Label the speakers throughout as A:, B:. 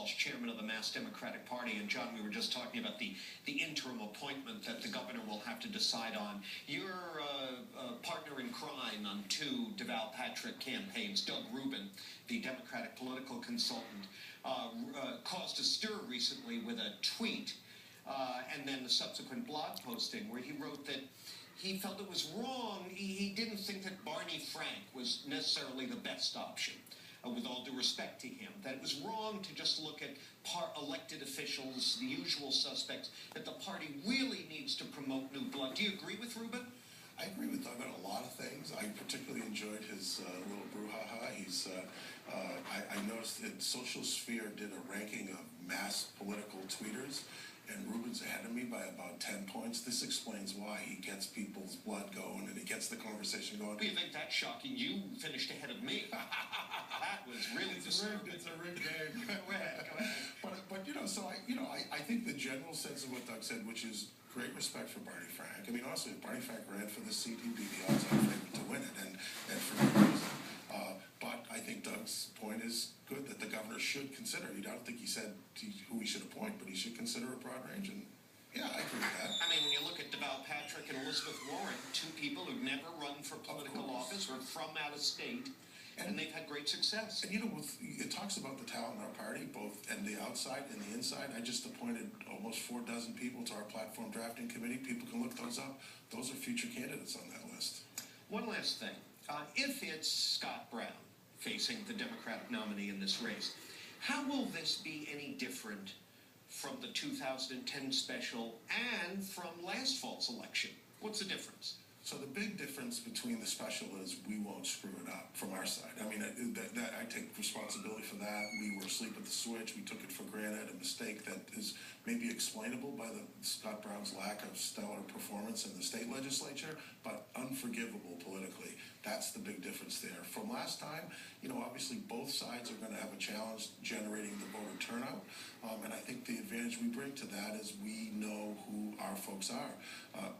A: Walsh, chairman of the Mass Democratic Party. And John, we were just talking about the interim appointment that the governor will have to decide on. Your partner in crime on two Deval Patrick campaigns, Doug Rubin, the Democratic political consultant, caused a stir recently with a tweet and then the subsequent blog posting where he wrote that he felt it was wrong. He didn't think that Barney Frank was necessarily the best option, with all due respect to him, that it was wrong to just look at elected officials, the usual suspects, that the party really needs to promote new blood. Do you agree with Rubin?
B: I agree with Doug on a lot of things. I particularly enjoyed his little brouhaha. I noticed that Social Sphere did a ranking of mass political tweeters, and Rubin's ahead of me by about 10 points. This explains why he gets people's blood going and he gets the conversation going.
A: Do you think that's shocking? You finished ahead of me. That was really disturbing.
B: It's a rigged game.
A: Go ahead.
B: But I think the general sense of what Doug said, which is great respect for Barney Frank. I mean, honestly, if Barney Frank ran for the seat, he'd be the odds-on favorite to win it, and for good reason. But I think Doug's point is good, that the governor should consider. I don't think he said who he should appoint, but he should consider a broad range. And yeah, I agree with that.
A: I mean, when you look at Deval Patrick and Elizabeth Warren, two people who've never run for political office or from out of state, and they've had great success.
B: And it talks about the talent in our party, both and the outside and the inside. I just appointed almost 4 dozen people to our platform drafting committee. People can look those up. Those are future candidates on that list.
A: One last thing. If it's Scott Brown facing the Democratic nominee in this race, how will this be any different from the 2010 special and from last fall's election? What's the difference?
B: So the big difference between the special is we won't screw it up from our side. I mean, I take responsibility for that. We were asleep at the switch. We took it for granted, a mistake that is maybe explainable by Scott Brown's lack of stellar performance in the state legislature, but unforgivable politically. That's the big difference there. From last time, obviously both sides are going to have a challenge generating the voter turnout. And I think the advantage we bring to that is we know who our folks are.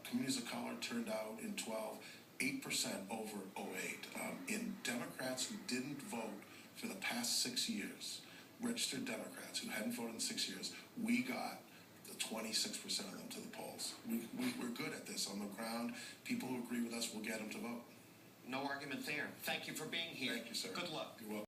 B: Communities of color turned out in 12, 8% over 08. In Democrats who didn't vote for the past 6 years, registered Democrats who hadn't voted in 6 years, we got the 26% of them to the polls. We're good at this on the ground. People who agree with us will get them to vote.
A: No argument there. Thank you for being here.
B: Thank you, sir.
A: Good luck.
B: You're welcome.